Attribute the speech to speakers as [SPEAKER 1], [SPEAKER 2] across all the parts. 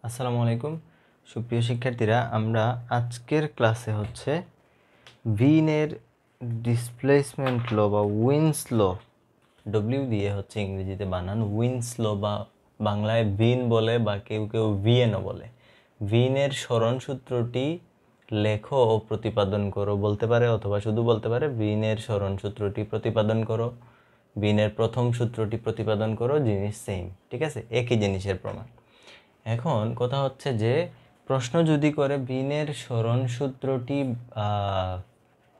[SPEAKER 1] আসসালামু আলাইকুম সুপ্রিয় শিক্ষার্থীরা, আমরা আজকের ক্লাসে হচ্ছে ভিনের ডিসপ্লেসমেন্ট ল বা উইন্স ল, ডব্লিউ দিয়ে হচ্ছে ইংরেজিতে বানান উইন্স ল বা বাংলায় ভিন বলে বা কেউ কেউ ভিএনও বলে। ভিনের সরণ সূত্রটি লেখো ও প্রতিপাদন করো বলতে পারে, অথবা শুধু বলতে পারে ভিনের সরণ সূত্রটি প্রতিপাদন করো, ভিনের প্রথম সূত্রটি প্রতিপাদন করো, জিনিস সেম, ঠিক আছে, একই জিনিসের প্রমাণ। এখন কথা হচ্ছে যে প্রশ্ন যদি করে ভিনের সরণ সূত্রটি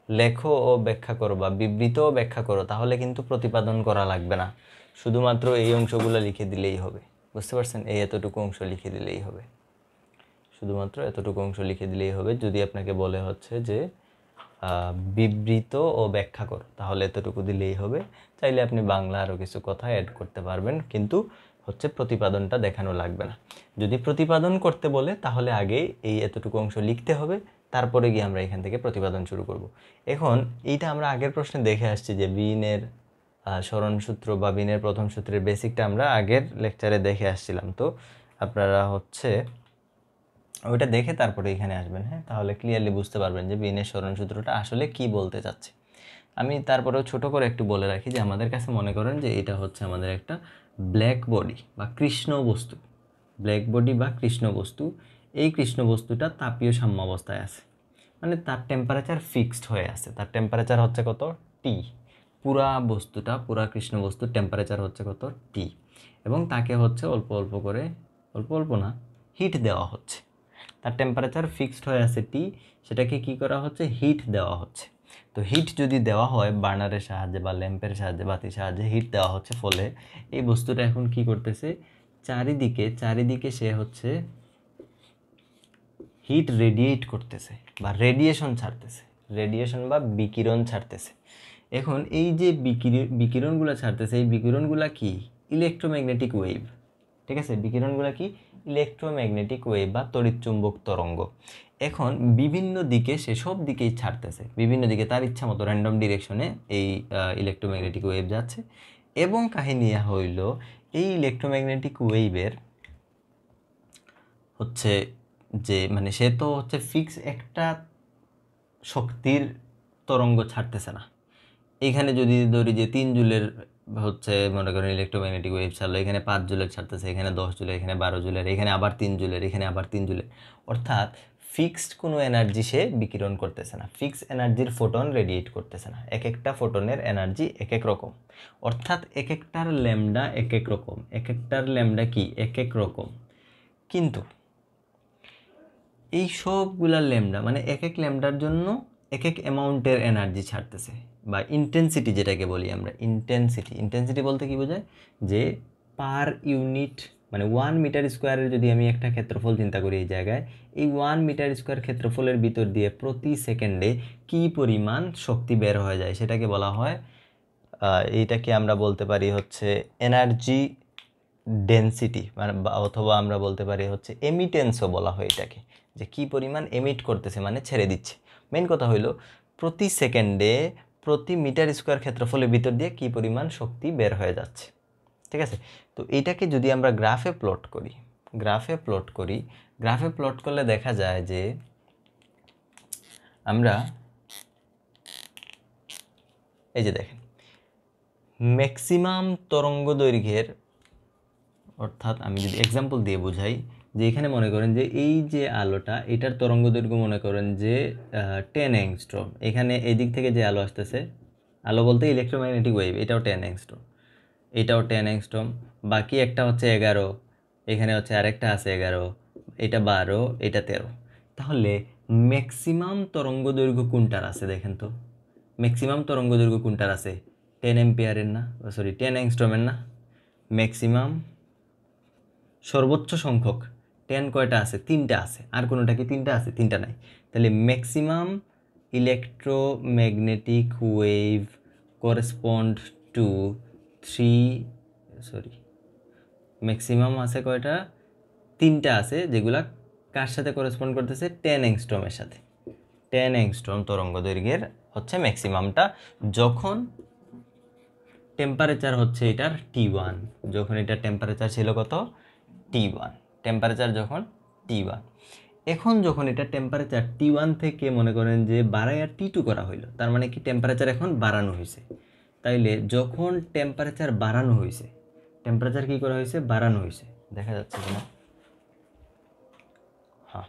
[SPEAKER 1] লেখো ও ব্যাখ্যা করো বা বিবৃত ও ব্যাখ্যা করো, তাহলে কিন্তু প্রতিপাদন করা লাগবে না, শুধুমাত্র এই অংশগুলো লিখে দিলেই হবে। বুঝতে পারছেন? এই এতটুকু অংশ লিখে দিলেই হবে, শুধুমাত্র এতটুকু অংশ লিখে দিলেই হবে। যদি আপনাকে বলে হচ্ছে যে বিবৃত ও ব্যাখ্যা করো, তাহলে এতটুকু দিলেই হবে। চাইলে আপনি বাংলা আরও কিছু কথা অ্যাড করতে পারবেন, কিন্তু হচ্ছে প্রতিপাদনটা দেখানো লাগবে না। যদি প্রতিপাদন করতে বলে তাহলে আগে এই এতটুকু অংশ লিখতে হবে, তারপরে গিয়ে আমরা এখান থেকে প্রতিপাদন শুরু করব। এখন এইটা আমরা আগের প্রশ্নে দেখে আসছি যে বিনের সরণ সূত্র বা বিনের প্রথম সূত্রের বেসিকটা আমরা আগের লেকচারে দেখে আসছিলাম। তো আপনারা হচ্ছে ওইটা দেখে তারপরে এখানে আসবেন, হ্যাঁ, তাহলে ক্লিয়ারলি বুঝতে পারবেন যে বিনের সরণ সূত্রটা আসলে কি বলতে চাচ্ছে। আমি তারপরেও ছোট করে একটু বলে রাখি যে আমাদের কাছে মনে করেন যে এটা হচ্ছে আমাদের একটা ব্ল্যাক বডি বা কৃষ্ণ বস্তু, ব্ল্যাক বডি বা কৃষ্ণ বস্তু। এই কৃষ্ণ বস্তুটা তাপীয় সাম্যাবস্থায় আছে, মানে তার টেম্পারেচার ফিক্সড হয়ে আছে। তার টেম্পারেচার হচ্ছে কত? টি। পুরা বস্তুটা, পুরা কৃষ্ণ বস্তুর টেম্পারেচার হচ্ছে কত? টি। এবং তাকে হচ্ছে অল্প অল্প করে, অল্প অল্প না, হিট দেওয়া হচ্ছে। তার টেম্পারেচার ফিক্সড হয়ে আছে টি, সেটাকে কি করা হচ্ছে? হিট দেওয়া হচ্ছে। তো হিট যদি দেওয়া হয় বার্নারের সাহায্যে বা ল্যাম্পের সাহায্যে, বাতির সাহায্যে হিট দেওয়া হচ্ছে, ফলে এই বস্তুটা এখন কি করতেছে? চারিদিকে সে হচ্ছে হিট রেডিয়েট করতেছে বা রেডিয়েশন ছাড়তেছে, রেডিয়েশন বা বিকিরণ ছাড়তেছে। এখন এই যে বিকিরণগুলো ছাড়তেছে, এই বিকিরণগুলো কি? ইলেকট্রোম্যাগনেটিক ওয়েভ, ঠিক আছে? বিকিরণগুলো কি? ইলেকট্রোম্যাগনেটিক ওয়েভ বা তড়িৎচুম্বক তরঙ্গ। এখন বিভিন্ন দিকে, সে সব দিকেই ছাড়তেছে, বিভিন্ন দিকে তার ইচ্ছা মতো র্যান্ডম ডিরেকশনে এই ইলেকট্রোম্যাগনেটিক ওয়েভ যাচ্ছে। এবং কাহিনী হইল এই ইলেকট্রোম্যাগনেটিক ওয়েভের হচ্ছে যে, মানে সে তো হচ্ছে ফিক্স একটা শক্তির তরঙ্গ ছাড়তেছে না। এখানে যদি ধরি যে 3 জুলের হচ্ছে মনে করেন ইলেকট্রোম্যাগনেটিক ওয়েভ ছাড়লো, এখানে 5 জুলের ছাড়তেছে, এখানে 10 জুলের, এখানে 12 জুলের, এখানে আবার 3 জুলের, এখানে আবার 3 জুলের, অর্থাৎ ফিক্সড কোনো এনার্জি সে বিকিরণ করতেছে না, ফিক্স এনার্জির ফোটন রেডিয়েট করতেছে না। এক একটা ফোটনের এনার্জি এক এক রকম, অর্থাৎ এক একটার ল্যামডা এক এক রকম, এক একটার ল্যামডা কি? এক এক রকম। কিন্তু এই সবগুলা ল্যামডা মানে এক এক ল্যামডার জন্য এক এক অ্যামাউন্টের এনার্জি ছাড়তেছে, বা ইন্টেন্সিটি যেটাকে বলি আমরা। ইন্টেন্সিটি বলতে কি বোঝায়? যে পার ইউনিট, মানে 1 মিটার স্কোয়ারের যদি আমি একটা ক্ষেত্রফল চিন্তা করি, এই জায়গায় এই 1 মিটার স্কোয়ার ক্ষেত্রফলের ভিতর দিয়ে প্রতি সেকেন্ডে কি পরিমাণ শক্তি বের হয়ে যায়, সেটাকে বলা হয়, এইটাকে আমরা বলতে পারি হচ্ছে এনার্জি ডেন্সিটি, মানে অথবা আমরা বলতে পারি হচ্ছে এমিটেন্সও বলা হয় এটাকে, যে কি পরিমাণ এমিট করতেছে, মানে ছেড়ে দিচ্ছে। মেইন কথা হইলো প্রতি সেকেন্ডে প্রতি মিটার স্কোয়ার ক্ষেত্রফলের ভিতর দিয়ে কি পরিমাণ শক্তি বের হয়ে যাচ্ছে, ঠিক আছে? তো এইটাকে যদি আমরা গ্রাফে প্লট করি, গ্রাফে প্লট করলে দেখা যায় যে আমরা, এই যে দেখেন, ম্যাক্সিমাম তরঙ্গ দৈর্ঘ্যের, অর্থাৎ আমি যদি এক্সাম্পল দিয়ে বোঝাই, যে এখানে মনে করেন যে এই যে আলোটা, এটার তরঙ্গ দৈর্ঘ্য মনে করেন যে 10 অ্যাংস্ট্রম। এখানে এই দিক থেকে যে আলো আসতেছে, আলো বলতে ইলেকট্রোম্যাগনেটিক ওয়েভ, এটাও 10 অ্যাংস্ট্রম, এটাও 10 অ্যাংস্ট্রম, বাকি একটা হচ্ছে 11, এখানে হচ্ছে আরেকটা আছে 11, এটা 12, এটা 13। তাহলে ম্যাক্সিমাম তরঙ্গ দৈর্ঘ্য কোনটার আছে দেখেন তো? ম্যাক্সিমাম তরঙ্গ দৈর্ঘ্য কোনটার আছে? 10 অ্যাম্পিয়ারের না, সরি 10 অ্যাংস্ট্রমের না? ম্যাক্সিমাম সর্বোচ্চ সংখ্যক 10 কয়টা আছে? 3টা আছে। আর কোনোটা কি 3টা আছে? 3টা নাই। তাহলে maximum electromagnetic wave correspond to maximum আছে কয়টা? 3টা আছে, যেগুলা কার সাথে করেসপন্ড করতেছে? 10 অ্যাংস্ট্রমের সাথে। 10 অ্যাংস্ট্রম তরঙ্গ দৈর্ঘ্যের হচ্ছে ম্যাক্সিমামটা, যখন টেম্পারেচার হচ্ছে এটার T1, যখন এটার টেম্পারেচার ছিল কত? T1। টেম্পারেচার যখন T1। এখন যখন এটা টেম্পারেচার T1 থেকে মনে করেন যে বাড়াইয়া T2 করা হইলো, তার মানে কি টেম্পারেচার এখন বাড়ানো হয়েছে। তাইলে যখন টেম্পারেচার বাড়ানো হয়েছে, টেম্পারেচার কি করা হয়েছে, বাড়ানো হয়েছে, দেখা যাচ্ছে কিনা, হ্যাঁ,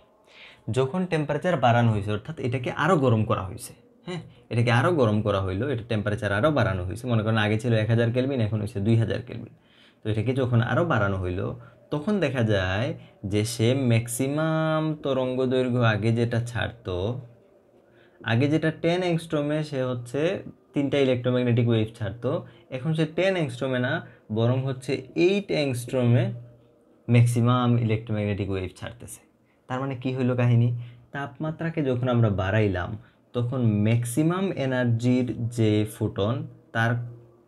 [SPEAKER 1] যখন টেম্পারেচার বাড়ানো হয়েছে অর্থাৎ এটাকে আরও গরম করা হয়েছে, হ্যাঁ, এটাকে আরও গরম করা হইলো, এটা টেম্পারেচার আরও বাড়ানো হয়েছে, মনে করেন আগে ছিল 1000 কেলভিন, এখন হয়েছে 2000 কেলভিন। তো এটাকে যখন আরও বাড়ানো হইলো তখন দেখা যায় যে সে ম্যাক্সিমাম তরঙ্গ দৈর্ঘ্য আগে যেটা ছাড়তো, আগে যেটা 10 অ্যাংস্ট্রমে সে হচ্ছে 3টা ইলেকট্রোম্যাগনেটিক ওয়েভ ছাড়তো, এখন সে 10 অ্যাংস্ট্রমে না, বরং হচ্ছে 8 অ্যাংস্ট্রমে ম্যাক্সিমাম ইলেকট্রোম্যাগনেটিক ওয়েভ ছাড়তেছে। তার মানে কি হইল কাহিনী, তাপমাত্রাকে যখন আমরা বাড়াইলাম তখন ম্যাক্সিমাম এনার্জির যে ফোটন তার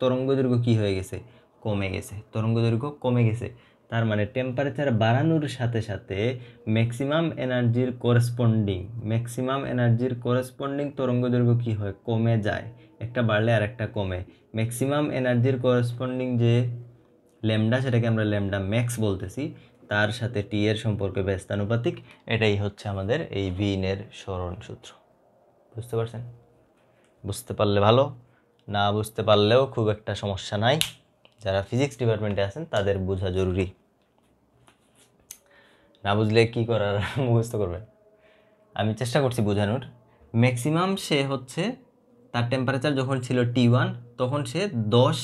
[SPEAKER 1] তরঙ্গদৈর্ঘ্য কি হয়ে গেছে, কমে গেছে, তরঙ্গদৈর্ঘ্য কমে গেছে। তার মানে টেম্পারেচার বাড়ানোর সাথে সাথে ম্যাক্সিমাম এনার্জির করেসপন্ডিং তরঙ্গদৈর্ঘ্য কি হয়, কমে যায়, একটা বাড়লে আর একটা কমে। ম্যাক্সিমাম এনার্জির করেসপন্ডিং যে ল্যামডা, সেটাকে আমরা ল্যামডা ম্যাক্স বলতেছি, তার সাথে টি এর সম্পর্ক ব্যস্তানুপাতিক। এটাই হচ্ছে আমাদের এই ভিনের সরণ সূত্র। বুঝতে পারছেন? বুঝতে পারলে ভালো, না বুঝতে পারলেও খুব একটা সমস্যা নাই। যারা ফিজিক্স ডিপার্টমেন্টে আছেন তাদের বোঝা জরুরি, না বুঝলে কি করার, মুখস্থ করবেন। আমি চেষ্টা করছি বোঝানোর। ম্যাক্সিমাম সে হচ্ছে তার টেম্পারেচার যখন ছিল T1 তখন সে 10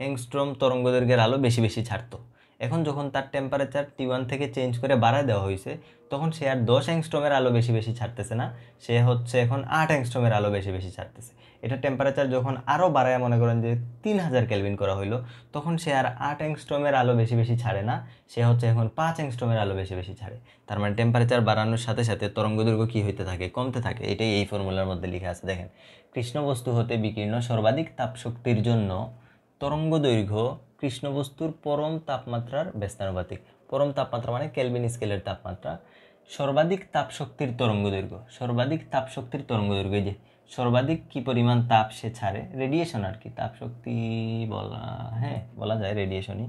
[SPEAKER 1] অ্যাংস্ট্রম তরঙ্গদৈর্ঘ্যের আলো বেশি বেশি ছাড়তো। এখন যখন তার টেম্পারেচার T1 থেকে চেঞ্জ করে বাড়ায় দেওয়া হয়েছে তখন সে আর 10 অ্যাংস্ট্রমের আলো বেশি বেশি ছাড়তেছে না, সে হচ্ছে এখন 8 অ্যাংস্ট্রমের আলো বেশি বেশি ছাড়তেছে। এটা টেম্পারেচার যখন আরও বাড়ায় মনে করেন যে 3000 কেলভিন করা হইলো, তখন সে আর 8 অ্যাংস্ট্রমের আলো বেশি বেশি ছাড়ে না, সে হচ্ছে এখন 5 অ্যাংস্ট্রমের আলো বেশি বেশি ছাড়ে। তার মানে টেম্পারেচার বাড়ানোর সাথে সাথে তরঙ্গদৈর্ঘ্য কী হইতে থাকে, কমতে থাকে। এটাই এই ফর্মুলার মধ্যে লেখা আছে, দেখেন। কৃষ্ণবস্তু হতে বিকীর্ণ সর্বাধিক তাপশক্তির জন্য তরঙ্গদৈর্ঘ্য কৃষ্ণবস্তুর পরম তাপমাত্রার ব্যস্তানুপাতিক। পরম তাপমাত্রা মানে কেলভিন স্কেলের তাপমাত্রা। সর্বাধিক তাপশক্তির তরঙ্গদৈর্ঘ্য, সর্বাধিক তাপশক্তির তরঙ্গদৈর্ঘ্য, এই যে সর্বাধিক কি পরিমাণ তাপ সে ছাড়ে, রেডিয়েশন আর কি, তাপশক্তি বলা, হ্যাঁ বলা যায় রেডিয়েশনই।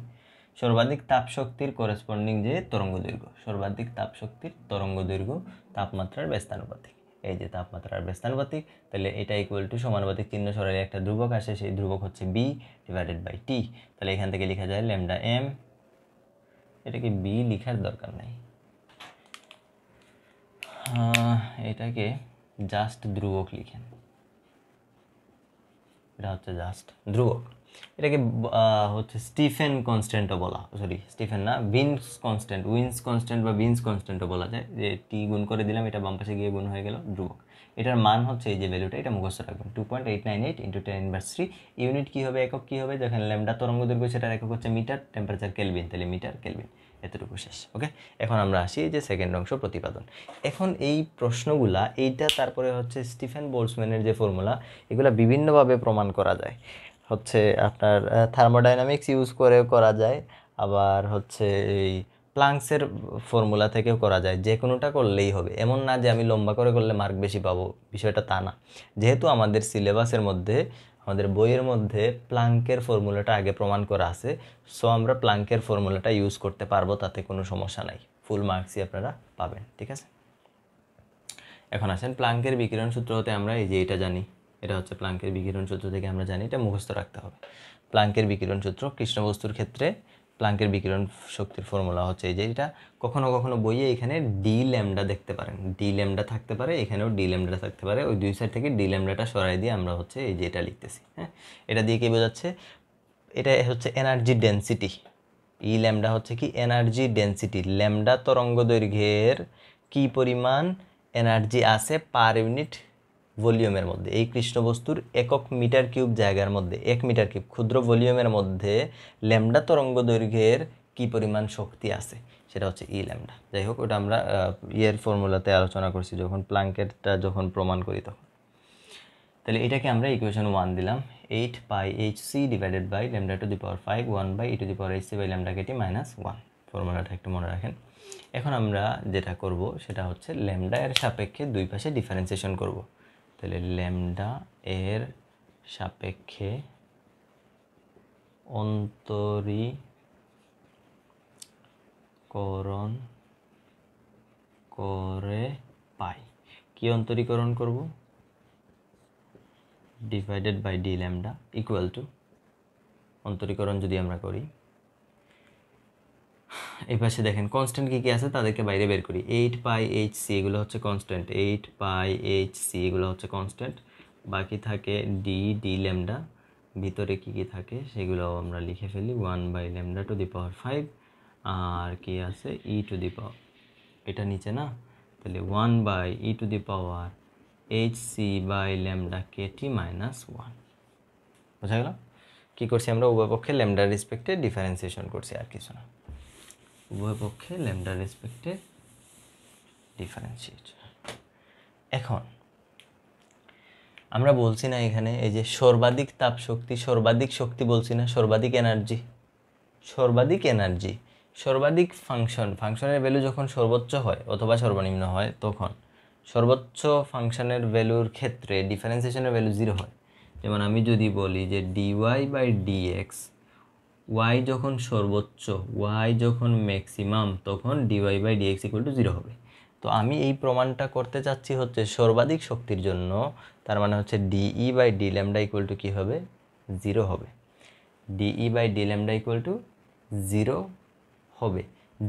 [SPEAKER 1] সর্বাধিক তাপশক্তির করেসপন্ডিং যে তরঙ্গদৈর্ঘ্য, সর্বাধিক তাপশক্তির তরঙ্গদৈর্ঘ্য তাপমাত্রার ব্যস্তানুপাতিক। এই যে তাপমাত্রার ব্যস্তানুপাতিক, তাহলে এটা ইকুয়াল টু সমানুপাতিক চিহ্ন সরালে একটা ধ্রুবক আসে, সেই ধ্রুবক হচ্ছে বি ডিভাইডেড বাই টি। তাহলে এখান থেকে লেখা যায় ল্যামডা এম, এটাকে বি লেখার দরকার নাই, এটাকে জাস্ট ধ্রুবক লিখেন, এটা হচ্ছে জাস্ট ধ্রুবক। এটাকে হচ্ছে স্টিফেন কনস্ট্যান্টও বলা, সরি স্টিফেন না, উইন্স কনস্ট্যান্ট বা ভিন্স কনস্ট্যান্টও বলা যায়, যে টি গুণ করে দিলাম, এটা বাম পাশে গিয়ে গুণ হয়ে গেল, ধ্রুবক। এটার মান হচ্ছে এই যে ভ্যালুটা, এটা মুখস্থ রাখবেন, 2.898 × 10⁻³ ইউনিট কী হবে, একক কী হবে, যখন ল্যামডা তরঙ্গ দৈর্ঘ্য সেটার একক হচ্ছে মিটার, টেম্পারেচার কেলভিন, তাহলে মিটার কেলভিন। এতটুকু শেষ। ওকে, এখন আমরা আসি যে সেকেন্ড অংশ, প্রতিপাদন। এখন এই প্রশ্নগুলা, এইটা তারপরে হচ্ছে স্টিফেন বোলসম্যানের যে ফর্মুলা, এগুলা বিভিন্নভাবে প্রমাণ করা যায়। হচ্ছে আপনার থার্মোডাইনামিক্স ইউজ করেও করা যায়, আবার হচ্ছে এই প্লাঙ্কসের ফর্মুলা থেকেও করা যায়, যে কোনোটা করলেই হবে। এমন না যে আমি লম্বা করে করলে মার্ক বেশি পাবো, বিষয়টা তা না। যেহেতু আমাদের সিলেবাসের মধ্যে, আমাদের বইয়ের মধ্যে প্লাঙ্কের ফর্মুলাটা আগে প্রমাণ করা আছে, সো আমরা প্লাঙ্কের ফর্মুলাটা ইউজ করতে পারবো, তাতে কোনো সমস্যা নাই, ফুল মার্কসই আপনারা পাবেন, ঠিক আছে। এখন আসেন প্লাঙ্কের বিকিরণ সূত্র হতে আমরা এই যে এটা জানি, এটা হচ্ছে প্লাঙ্কের বিকিরণ সূত্র থেকে আমরা জানি, এটা মুখস্থ রাখতে হবে। প্লাঙ্কের বিকিরণ সূত্র কৃষ্ণবস্তুর ক্ষেত্রে প্লাঙ্কের বিকিরণ শক্তির ফর্মুলা হচ্ছে এই যে, এটা কখনো কখনো বইয়ে এখানে ডি ল্যামডা দেখতে পারেন, ডি ল্যামডা থাকতে পারে, এখানেও ডি ল্যামডা থাকতে পারে, ওই দুই সাইড থেকে ডি ল্যামডাটা সরাই দিয়ে আমরা হচ্ছে এই যে এটা লিখতেছি। হ্যাঁ, এটা দিয়ে কি বোঝাচ্ছে, এটা হচ্ছে এনার্জি ডেন্সিটি। ই ল্যামডা হচ্ছে কি এনার্জি ডেন্সিটি, ল্যামডা তরঙ্গ দৈর্ঘ্যের কি পরিমাণ এনার্জি আছে পার ইউনিট ভলিউমের মধ্যে, এই কৃষ্ণবস্তুর একক মিটার কিউব জায়গার মধ্যে, 1 মিটার কিউব ক্ষুদ্র ভলিউমের মধ্যে ল্যামডা তরঙ্গ দৈর্ঘ্যের কি পরিমাণ শক্তি আছে, সেটা হচ্ছে ই ল্যামডা। যাই হোক, ওটা আমরা ইয়ের ফর্মুলাতে আলোচনা করছি যখন প্লাঙ্কেরটা যখন প্রমাণ করি তখন। তাহলে এটাকে আমরা ইকুয়েশন 1 দিলাম, 8πhc ডিভাইডেড বাই λ⁵ 1/e⁻hc/λkt -1। ফর্মুলাটা একটু মনে রাখেন। এখন আমরা যেটা করব সেটা হচ্ছে ল্যামডা এর সাপেক্ষে দুই পাশে ডিফারেন্সিয়েশন করব। তাহলে ল্যামডা এর সাপেক্ষে অন্তরীকরণ কি অন্তরীকরণ করব, divided by D lambda equal to, অন্তরীকরণ যদি আমরা করি, এই পাশে দেখেন কনস্ট্যান্ট কী কী আছে তাদেরকে বাইরে বের করি। 8πhc এগুলো হচ্ছে কনস্ট্যান্ট, 8πhc এগুলো হচ্ছে কনস্ট্যান্ট, বাকি থাকে ডি ল্যামডা, ভিতরে কী কী থাকে সেগুলো আমরা লিখে ফেলি, 1/λ⁵, আর কি আছে e⁻, এটা নিচে না, তাহলে 1/e⁻hc/λkt -1। বোঝা গেল? কী করছি আমরা, উভয় পক্ষে ল্যামডার রেসপেক্টে ডিফারেন্সিয়েশন করছি, আর কিছু না। উভয় পক্ষে ল্যামডার রেসপেক্টে ডিফারেন্সিয়েট। এখন আমরা বলছি না এখানে এই যে সর্বাধিক তাপ শক্তি, সর্বাধিক শক্তি বলছি না, সর্বাধিক এনার্জি, সর্বাধিক এনার্জি, সর্বাধিক ফাংশনের ভ্যালু যখন সর্বোচ্চ হয় অথবা সর্বনিম্ন হয়, তখন সর্বোচ্চ ফাংশনের ভ্যালুর ক্ষেত্রে ডিফারেন্সিয়েশনের ভ্যালু 0 হয়। যেমন আমি যদি বলি যে dy/dx, y যখন সর্বোচ্চ, y যখন ম্যাক্সিমাম, তখন dy/dx = 0 হবে। তো আমি এই প্রমাণটা করতে চাচ্ছি হচ্ছে সর্বাধিক শক্তির জন্য, তার মানে হচ্ছে de/dλ = কী হবে, 0 হবে। de/dλ = 0 হবে।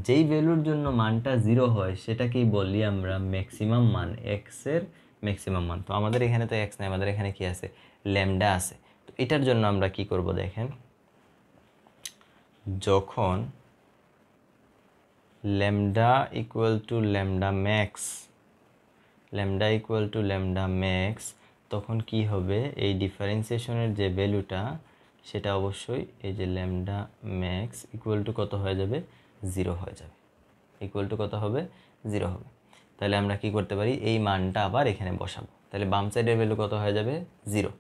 [SPEAKER 1] যেই ভ্যালুর জন্য মানটা 0 হয় সেটাকেই বলি আমরা ম্যাক্সিমাম মান, এক্সের ম্যাক্সিমাম মান। তো আমাদের এখানে তো এক্স নাই, আমাদের এখানে কি আছে, ল্যামডা আছে। তো এটার জন্য আমরা কি করব দেখেন, যখন ল্যামডা = ল্যামডা ম্যাক্স, তখন কি হবে, এই ডিফারেন্সিয়েশনের যে ভ্যালুটা সেটা অবশ্যই এই যে ল্যামডা ম্যাক্স কত হয়ে যাবে, 0 হয়ে যাবে, কত হবে, 0 হবে। তাহলে আমরা কি করতে পারি, এই মানটা আবার এখানে বসাবো, তাহলে বাম সাইডের ভ্যালু কত হয়ে যাবে, 0,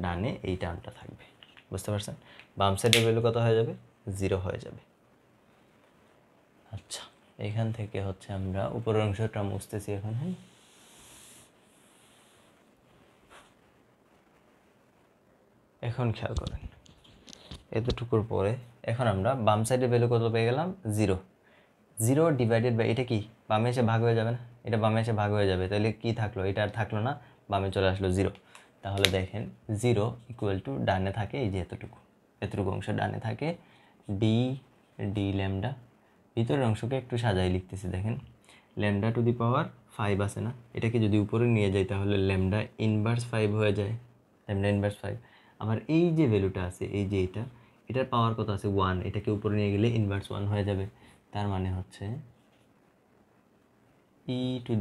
[SPEAKER 1] ডানে এই টার্মটা থাকবে। বুঝতে পারছেন? বাম সাইডের ভ্যালু কত হয়ে যাবে, 0 হয়ে যাবে। আচ্ছা, এখান থেকে হচ্ছে আমরা উপরের অংশটা মুছতেছি এখন। হ্যাঁ, এখন খেয়াল করেন, এতটুকুর পরে এখন আমরা বাম সাইডের ভ্যালু কত পেয়ে গেলাম, 0। 0 ডিভাইডেড বাই, এটা কি বামে এসে ভাগ হয়ে যাবে না, এটা বামে এসে ভাগ হয়ে যাবে, তাহলে কি থাকলো, এটা আর থাকলো না, বামে চলে আসলো 0। তাহলে দেখেন 0 = ডানে থাকে এই যে এতটুকু অংশ ডানে থাকে ডি ল্যামডা। ভিতরের অংশকে একটু সাজাই লিখতেছি, দেখেন λ⁵ আছে না, এটাকে যদি উপরে নিয়ে যাই তাহলে ল্যামডা ইনভার্স 5 হয়ে যায়, ল্যামডা ইনভার্স 5। আবার এই যে ভ্যালুটা আছে, এই যে এটার পাওয়ার কত আছে, 1, এটাকে উপরে নিয়ে গেলে ইনভার্স 1 হয়ে যাবে। তার মানে হচ্ছে e⁻hc/λkt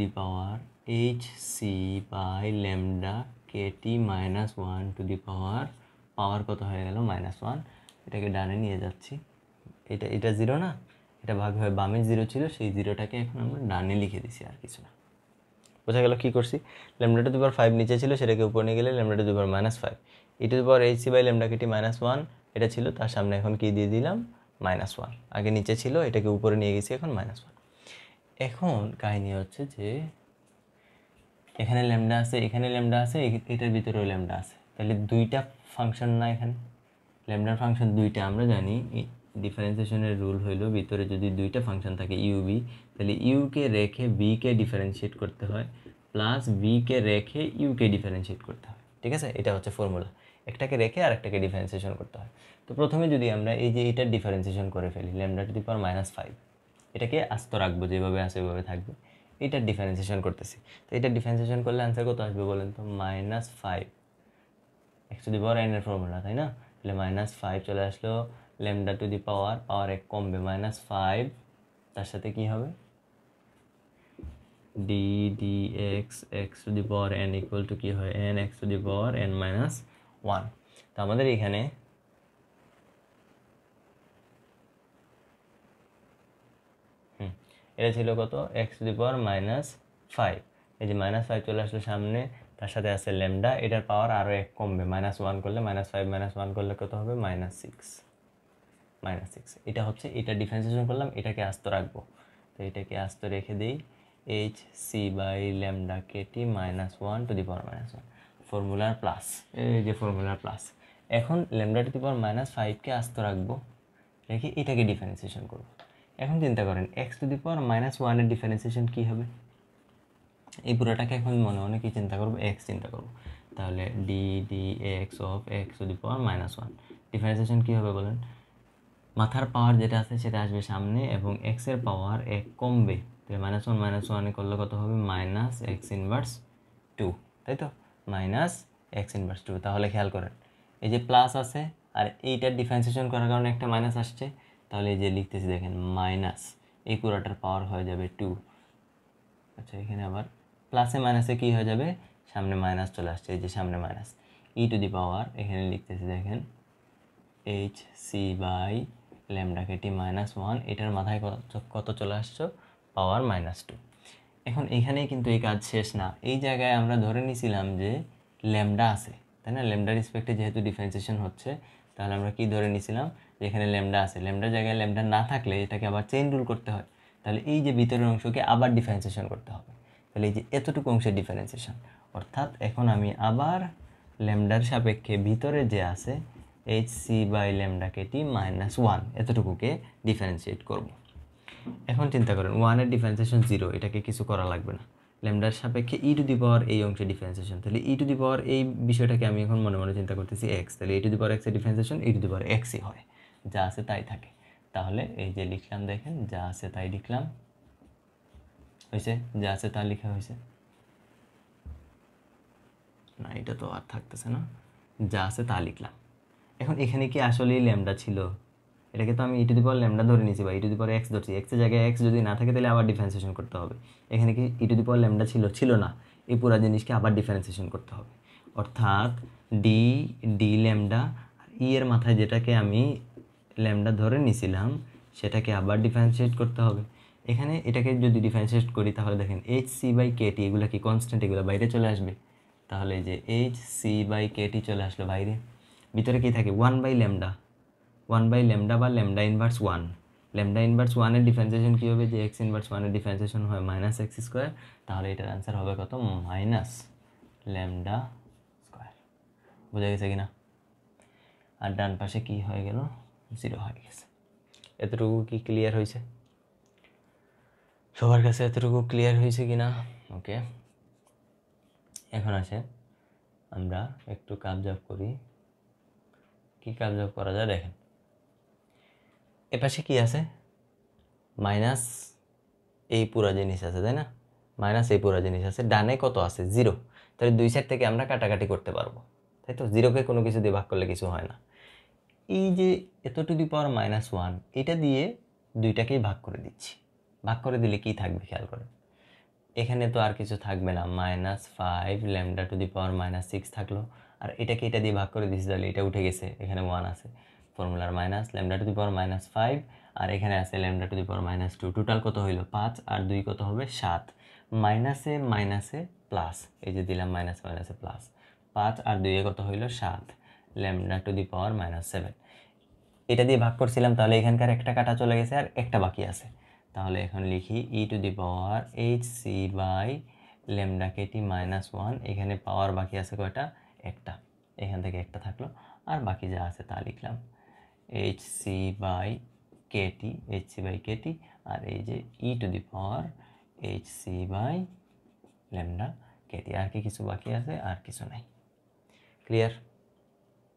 [SPEAKER 1] -1 পাওয়ার কত হয়ে গেল, -1। এটাকে ডানে নিয়ে যাচ্ছি, এটা 0 না, এটা ভাগ হয়ে বামে 0 ছিল, সেই 0টাকে এখন আমরা ডানে লিখে দিছি, আর কিছু না। বোঝা গেল কি করছি, λ⁵ নিচে ছিল, সেটাকে উপরে নিয়ে গেলে λ⁵ e⁻hc/λkt -1 এটা ছিল, তার সামনে এখন কি দিয়ে দিলাম, -1। আগে নিচে ছিল, এটাকে উপরে নিয়ে গেছি, এখন -1। এখন কাহিনী হচ্ছে যে এখানে ল্যামডা আছে, এখানে ল্যামডা আছে, এটার ভিতরেও ল্যামডা আছে, তাহলে দুইটা ফাংশন না, এখানে ল্যামডার ফাংশন দুইটা। আমরা জানি ডিফারেন্সিয়েশনের রুল হইল, ভিতরে যদি দুইটা ফাংশন থাকে ইউ/বি, তাহলে ইউকে রেখে বিকে ডিফারেন্সিয়েট করতে হয়, প্লাস বিকে রেখে ইউকে ডিফারেন্সিয়েট করতে হয়। ঠিক আছে, এটা হচ্ছে ফর্মুলা, একটাকে রেখে আর একটাকে ডিফারেন্সিয়েশন করতে হয়। তো প্রথমে যদি আমরা এই যে এটার ডিফারেন্সিয়েশন করে ফেলি, λ⁵ এটাকে আস্ত রাখবো, যেভাবে আছে ওইভাবে থাকবে, এটার ডিফারেন্সিয়েশন করতেছি। তো এটার ডিফারেন্সিয়েশন করলে আনসার কত আসবে বলেন তো, -5 x⁴n এর ফর্মুলা, তাই না? তাহলে -5 চলে আসলো, পাওয়ার 1 কমবে, -5, তার সাথে কি হবে, dx x⁴n কি হয়, n x⁴n -1। তো আমাদের এখানে এটা ছিল কত, x⁻⁻5, এই যে -5 চলে আসলো সামনে, তার সাথে আছে ল্যামডা, এটার পাওয়ার আরও 1 কমবে, -1 করলে, -5 -1 করলে কত হবে, -6। এটা হচ্ছে, এটা ডিফারেন্সিয়েশন করলাম, এটাকে আস্ত রাখবো, তো এটাকে আস্ত রেখে দিই, hc/λkt -1 ফর্মুলার প্লাস, এই যে ফর্মুলার প্লাস। এখন λ⁻5কে আস্ত রাখবো, রেখে এটাকে ডিফারেন্সিয়েশন করবো। এখন চিন্তা করেন x⁻⁻1 এর ডিফারেন্সিয়েশন কী হবে, এই পুরোটাকে এখন মনে মনে কি চিন্তা করবো, এক্স চিন্তা করবো। তাহলে D D X of X to the power -1। Differentiation কী হবে বলেন, মাথার পাওয়ার যেটা আছে সেটা আসবে সামনে এবং এক্সের পাওয়ার 1 কমবে, তাহলে -1 করলে কত হবে, -x−2, তাই তো, -x−2। তাহলে খেয়াল করেন এই যে প্লাস আছে আর এইটার ডিফারেন্সিয়েশন করার কারণে একটা মাইনাস আসছে, তাহলে এই যে লিখতেছি দেখেন মাইনাস, এই পুরোটার পাওয়ার হয়ে যাবে 2। আচ্ছা এখানে আবার প্লাসে মাইনাসে কী হয়ে যাবে, সামনে মাইনাস চলে আসছে, এই যে সামনে মাইনাস, ই টু দি পাওয়ার এখানে লিখতেছি দেখেন hc/λkt -1, এটার মাথায় কত চলে আসছো, পাওয়ার -2। এখন এখানেই কিন্তু এই কাজ শেষ না, এই জায়গায় আমরা ধরে নিয়েছিলাম যে ল্যামডা আছে, তাই না, ল্যামডার রেসপেক্টে যেহেতু ডিফারেন্সিয়েশন হচ্ছে, তাহলে আমরা কি ধরে নিয়েছিলাম যে এখানে ল্যামডা আছে, ল্যামডার জায়গায় ল্যামডা না থাকলে এটাকে আবার চেইন রুল করতে হয়, তাহলে এই যে ভিতরের অংশকে আবার ডিফারেন্সিয়েশন করতে হবে, তাহলে এই যে এতটুকু অংশের ডিফারেন্সিয়েশন, অর্থাৎ এখন আমি আবার ল্যামডার সাপেক্ষে ভিতরে যে আছে hc/λkt -1 এতটুকুকে ডিফারেন্সিয়েট করব। এখন চিন্তা করেন 1-এর ডিফারেন্সিয়েশন 0, এটাকে কিছু করা লাগবে না, ল্যামডার সাপেক্ষে ই টু দি পাওয়ার এই অংশে ডিফারেন্সিয়েশন, তাহলে ই টু দি পাওয়ার এই বিষয়টাকে আমি এখন মনে মনে চিন্তা করতেছি এক্স, তাহলে ই টু দি পাওয়ার এক্সের ডিফারেন্সিয়েশন ই টু দি পাওয়ার এক্সই হয়, যা আছে তাই থাকে। তাহলে এই যে লিখলাম দেখেন, যা আছে তাই লিখলাম, হয়েছে, যা আছে তা লেখা হয়েছে না, এটা তো আর থাকতেছে না, যা আছে তা লিখলাম। এখন এখানে কি আসলেই ল্যামডা ছিল, এটাকে তো আমি ই টু দি পাওয়ার ল্যামডা ধরে নিয়েছি বা ই টু দি পাওয়ার এক্স ধরছি, এক্সের জায়গায় এক্স যদি না থাকে তাহলে আবার ডিফারেন্সিয়েশন করতে হবে। এখানে কি ই টু দি পাওয়ার ল্যামডা ছিল না, এই পুরো জিনিসকে আবার ডিফারেন্সিয়েশন করতে হবে, অর্থাৎ ডি ডি ল্যামডা আর ই এর মাথায় যেটাকে আমি ল্যামডা ধরে নিয়েছিলাম সেটাকে আবার ডিফারেন্সিয়েট করতে হবে। এখানে এটাকে যদি ডিফারেন্সিয়েট করি তাহলে দেখেন hc/kt এগুলো কি কনস্ট্যান্ট, এগুলো বাইরে চলে আসবে, তাহলে এই যে hc/kt চলে আসলো বাইরে, ভিতরে কি থাকে 1/λ, 1/λ বা ল্যামডা ইনভার্স 1, ল্যামডা ইনভার্স 1-এর ডিফারেন্সিয়েশন কী হবে, যে এক্স ইনভার্স 1-এর ডিফারেন্সিয়েশন হয় -x², তাহলে এটার অ্যান্সার হবে কত, -λ²। বোঝা গেছে কিনা? আর ডান পাশে কি হয়ে গেল, 0 হয়ে গেছে। এতটুকু কি ক্লিয়ার হয়েছে সবার কাছে, এতটুকু ক্লিয়ার হয়েছে কিনা? ওকে, এখন আসে আমরা একটু কাবজাব করি, কি কাবজাব করা যায় দেখেন, এপাশে কি আছে, মাইনাস এই পুরা জিনিস আছে, তাই না, মাইনাস এই পুরা জিনিস আছে, ডানে কত আছে, 0, তাহলে দুই সাইড থেকে আমরা কাটাকাটি করতে পারবো, তাই তো, 0কে কোনো কিছু দিয়ে ভাগ করলে কিছু হয় না। এই যে এত টু দি পাওয়ার -1, এটা দিয়ে দুইটাকেই ভাগ করে দিচ্ছি, ভাগ করে দিলে কি থাকবে খেয়াল করে, এখানে তো আর কিছু থাকবে না, -5λ টু দি পাওয়ার -6 থাকলো, আর এটাকে এটা দিয়ে ভাগ করে দিচ্ছি, তাহলে এটা উঠে গেছে, এখানে 1 আছে, ফর্মুলার -λ টু দি পাওয়ার -5, আর এখানে আছে λ টু দি পাওয়ার -2, টোটাল কত হইলো 5 আর 2 কত হবে 7, মাইনাসে মাইনাসে প্লাস, এই যে দিলাম মাইনাসে মাইনাসে প্লাস, 5 আর 2 কত হইলো 7, λ টু দি পাওয়ার -7, এটা দিয়ে ভাগ করছিলাম, তাহলে এখানকার একটা কাটা চলে গেছে আর একটা বাকি আছে, তাহলে এখন লিখি ই টু দি পাওয়ার hc/λkt -1, এখানে পাওয়ার বাকি আছে কয়টা, একটা, এখান থেকে একটা থাকলো, আর বাকি যা আছে তা লিখলাম hc/kt, আর এই যে ই টু দি পাওয়ার hc/λkt, আর কি কিছু বাকি আছে, আর কিছু নাই। ক্লিয়ার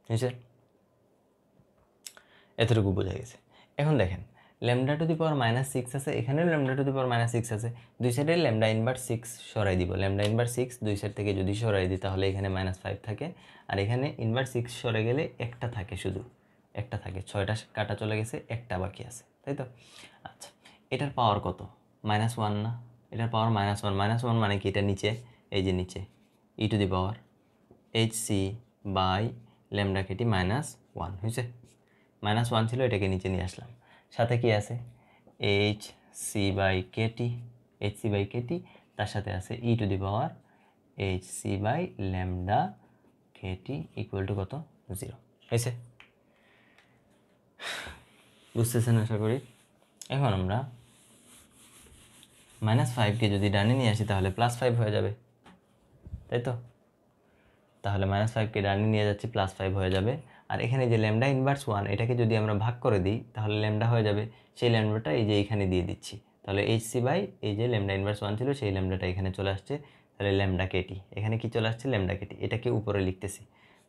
[SPEAKER 1] হয়েছে? এতটুকু বোঝা গেছে। এখন দেখেন λ টু দি পাওয়ার -6 আছে, এখানেও λ টু দি পাওয়ার -6 আছে, দুই সাইডে λ ইনভার্স 6 সরাই দিব, λ ইনভার্স 6 দুই সাইড থেকে যদি সরাই দিই তাহলে এখানে -5 থাকে, আর এখানে ইনভার্স 6 সরে গেলে একটা থাকে, শুধু একটা থাকে, 6টা কাটা চলে গেছে, একটা বাকি আছে, তাই তো। আচ্ছা, এটার পাওয়ার কত, -1 না, এটার পাওয়ার -1 মানে কি, এটা নিচে, এই যে নিচে ই টু দি পাওয়ার hc/λkt -1 হয়েছে, -1 ছিল, এটাকে নিচে নিয়ে আসলাম, সাথে কি আছে hc/kt, তার সাথে আছে E to the power hc/λkt equal to কত, 0 হয়েছে, বুঝতেছেন আশা করি। এখন আমরা -5কে যদি ডানে নিয়ে আসি তাহলে +5 হয়ে যাবে, তাই তো, তাহলে -5কে ডানে নিয়ে যাচ্ছি, +5 হয়ে যাবে, আর এখানে যে λ ইনভার্স 1 এটাকে যদি আমরা ভাগ করে দিই তাহলে ল্যামডা হয়ে যাবে, সেই ল্যামডাটা এই যে এখানে দিয়ে দিচ্ছি, তাহলে এইচ সি বাই এই যে ল্যামডা ইনভার্স 1 ছিল সেই ল্যামডাটা এখানে চলে আসছে, তাহলে ল্যামডা কেটি এখানে কি চলে আসছে ল্যামডা কেটি, এটাকে উপরে লিখতেছি।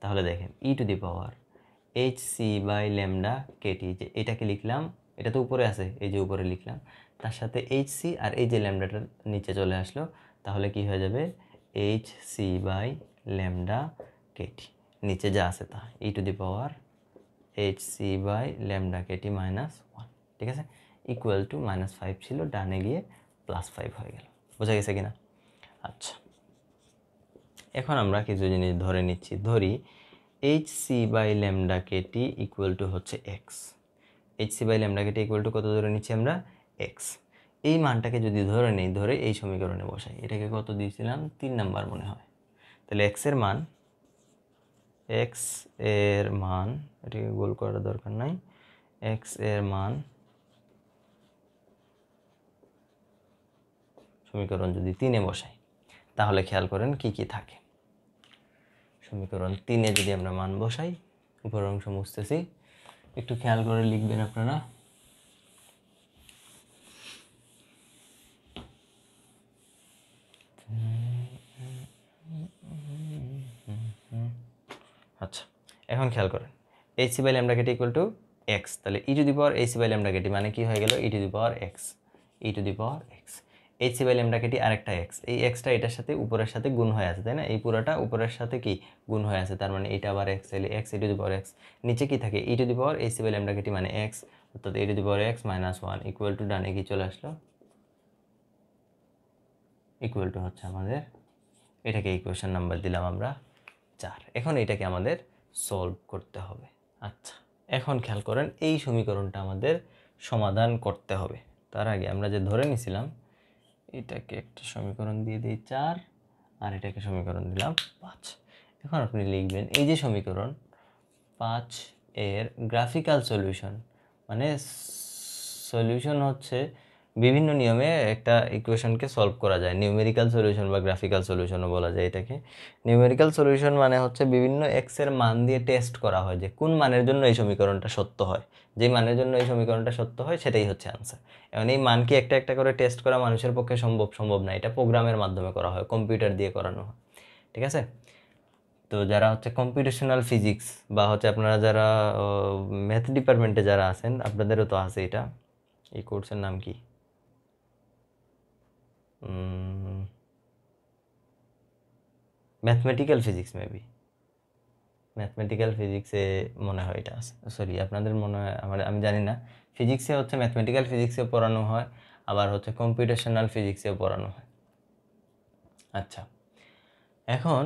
[SPEAKER 1] তাহলে দেখেন e to the power h C by lambda kT, যে এটাকে লিখলাম, এটা তো উপরে আছে, এই যে উপরে লিখলাম, তার সাথে এইচ সি আর এই যে ল্যামডাটা নিচে চলে আসলো, তাহলে কি হয়ে যাবে H C by lambda kT, নিচে যা আছে তা e to the power h C by lambda kT minus 1, ঠিক আছে, ইকুয়াল টু -5 ছিল, ডানে গিয়ে +5 হয়ে গেল। বোঝা গেছে কিনা? আচ্ছা, এখন আমরা কিছু জিনিস ধরে নিচ্ছি। ধরি h C by lambda Katie equal to হচ্ছে x. H C by lambda Katie equal to কত ধরে নিচ্ছি আমরা? এক্স। এই মানটাকে যদি ধরে নেই, ধরে এই সমীকরণে বসাই, এটাকে কত দিয়েছিলাম? 3 নাম্বার মনে হয়। তাহলে এক্স এর মান, এটাকে গোল করার দরকার নাই, এক্স এর মান সমীকরণ যদি 3-এ বসাই, তাহলে খেয়াল করেন কি কি থাকে। সমীকরণ 3-এ যদি আমরা মান বসাই, উপরের অংশ মুছতেছি, একটু খেয়াল করে লিখবেন আপনারা। আচ্ছা, এখন খেয়াল করেন h C by lambda Katie equal to x, তাহলে e to the power h C by lambda kT মানে কি হয়ে গেল? E to the power x, e to the power x. H C by lambda kT আরেকটা x, এই এক্সটা এটার সাথে উপরের সাথে গুণ হয়ে আছে, তাই না? এই পুরোটা উপরের সাথে কি গুণ হয়ে আছে, তার মানে এটা আবার এক্স, তাহলে x e to the power x. নিচে কি থাকে? E to the power h C by lambda kT মানে এক্স, অর্থাৎ e to the power x minus 1 equal to, ডানে কি চলে আসলো? ইকুয়াল টু হচ্ছে আমাদের, এটাকে ইকুয়েশন নাম্বার দিলাম আমরা 4। এখন এটাকে আমাদের সলভ করতে হবে। আচ্ছা, এখন খেয়াল করেন এই সমীকরণটা আমাদের সমাধান করতে হবে। তার আগে আমরা যে ধরে নিছিলাম, এটাকে একটা সমীকরণ দিয়ে দিই 4, আর এটাকে সমীকরণ দিলাম 5। এখন আপনি লিখবেন এই যে সমীকরণ 5 এর গ্রাফিক্যাল সলিউশন, মানে সলিউশন হচ্ছে বিভিন্ন নিয়মে একটা ইকুয়েশনকে সলভ করা যায়, নিউমেরিক্যাল সলিউশন বা গ্রাফিক্যাল সলিউশনও বলা যায় এটাকে। নিউমেরিক্যাল সলিউশন মানে হচ্ছে বিভিন্ন এক্স এর মান দিয়ে টেস্ট করা হয় যে কোন মানের জন্য এই সমীকরণটা সত্য হয়, যে মানের জন্য এই সমীকরণটা সত্য হয় সেটাই হচ্ছে আনসার। এখন এই মানকে একটা একটা করে টেস্ট করা মানুষের পক্ষে সম্ভব না, এটা প্রোগ্রামের মাধ্যমে করা হয়, কম্পিউটার দিয়ে করানো হয়, ঠিক আছে? তো যারা হচ্ছে কম্পিউটেশনাল ফিজিক্স বা হচ্ছে আপনারা যারা ম্যাথ ডিপার্টমেন্টে যারা আছেন, আপনাদেরও তো আছে এটা, এই কোর্সের নাম কি? ম্যাথমেটিক্যাল ফিজিক্স, মেবি ম্যাথমেটিক্যাল ফিজিক্সে মনে হয় এটা আছে, সরি আপনাদের মনে হয়, আমি জানি না। ফিজিক্সে হচ্ছে ম্যাথমেটিক্যাল ফিজিক্সেও পড়ানো হয়, আবার হচ্ছে কম্পিউটেশনাল ফিজিক্সেও পড়ানো হয়। আচ্ছা, এখন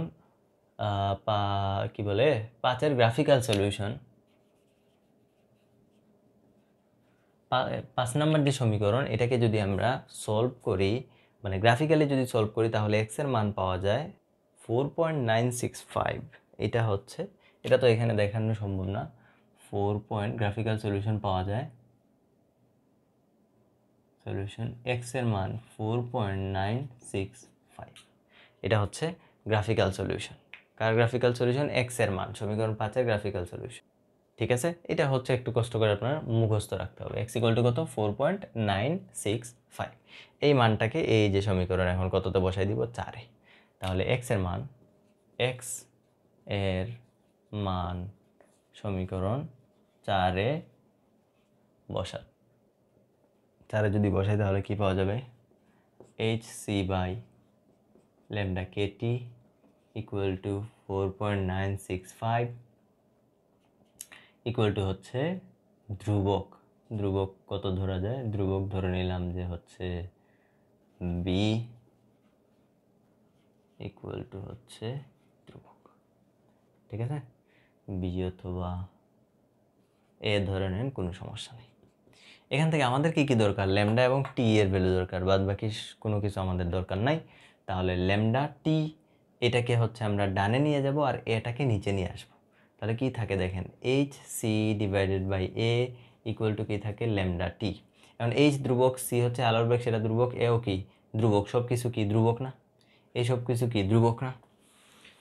[SPEAKER 1] কি বলে 5-এর গ্রাফিক্যাল সলিউশন, 5 নাম্বার যে সমীকরণ, এটাকে যদি আমরা সলভ করি, মানে গ্রাফিক্যালি যদি সলভ করি, তাহলে এক্স এর মান পাওয়া যায় 4.965। এটা হচ্ছে, এটা তো এখানে দেখানো সম্ভব না, গ্রাফিক্যাল সলিউশন পাওয়া যায়, সলিউশন এক্স এর মান 4.965, এটা হচ্ছে গ্রাফিক্যাল সলিউশন। কার গ্রাফিক্যাল সলিউশন? এক্স এর মান, সমীকরণ 5-এর গ্রাফিক্যাল সলিউশন, ঠিক আছে? এটা হচ্ছে একটু কষ্ট করে আপনার মুখস্থ রাখতে হবে। এক্স ইকুয়াল টু কত? 4.965। এই মানটাকে এই যে সমীকরণ এখন কততে বসাই দিব? 4-এ। তাহলে এক্স এর মান সমীকরণ 4-এ বসা, 4-এ যদি বসাই তাহলে কি পাওয়া যাবে? H C by lambda Katie equal to 4.965 equal to হচ্ছে ধ্রুবক, ধ্রুবক কত ধরা যায়? ধ্রুবক ধরে নিলাম যে হচ্ছে বি ইকুয়াল টু হচ্ছে ধ্রুবক, ঠিক আছে? বি অথবা এ ধরে নেন, কোনো সমস্যা নেই। এখান থেকে আমাদের কি কি দরকার? ল্যামডা এবং টি এর ভ্যালু দরকার, বাদ বাকি কোনো কিছু আমাদের দরকার নাই। তাহলে ল্যামডা টি, এটাকে হচ্ছে আমরা ডানে নিয়ে যাব আর এটাকে নিচে নিয়ে আসবো। তাহলে কি থাকে দেখেন, H C divided by A equal to কি থাকে? Lambda T. এখন এইচ ধ্রুবক, সি হচ্ছে আলোর বেগ, সেটা ধ্রুবক, এও কি ধ্রুবক, সব কিছু কি ধ্রুবক না? এই সব কিছু কি ধ্রুবক না?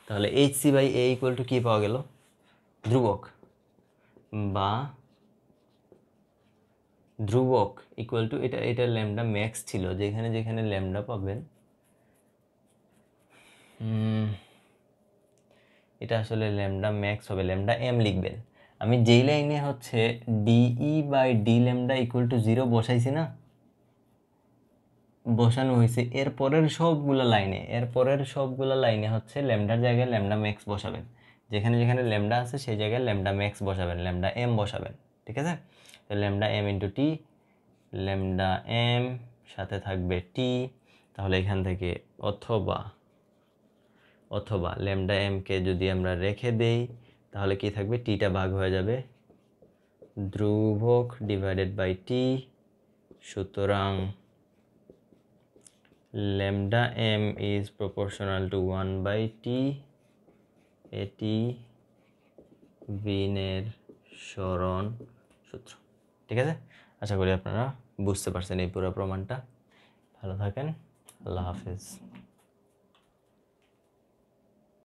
[SPEAKER 1] তাহলে H C by A equal to কি পাওয়া গেল? ধ্রুবক, বা ধ্রুবক ইকুয়াল টু এটা ল্যামডা ম্যাক্স ছিল, যেখানে যেখানে ল্যামডা পাবেন, এটা আসলে ল্যামডা ম্যাক্স হবে, ল্যামডা এম লিখবেন। আমি যেই লাইনে হচ্ছে D E by D lambda equal to 0 বসাইছি না, বসানো হয়েছে, এরপরের সবগুলা লাইনে হচ্ছে ল্যামডার জায়গায় ল্যামডা ম্যাক্স বসাবেন। যেখানে যেখানে ল্যামডা আছে সেই জায়গায় ল্যামডা ম্যাক্স বসাবেন, ল্যামডা এম বসাবেন। ঠিক আছে, তো lambda M into T, lambda M সাথে থাকবে টি, তাহলে এখান থেকে অথবা ল্যামডা এমকে যদি আমরা রেখে দেই তাহলে কি থাকবে, টিটা ভাগ হয়ে যাবে ধ্রুবক ডিভাইডেড বাই টি। সুতরাং lambda M is proportional to 1/t, এটি উইনের সরণ সূত্র। ঠিক আছে, আশা করি আপনারা বুঝতে পারছেন এই পুরো প্রমাণটা। ভালো থাকেন, আল্লাহ হাফেজ।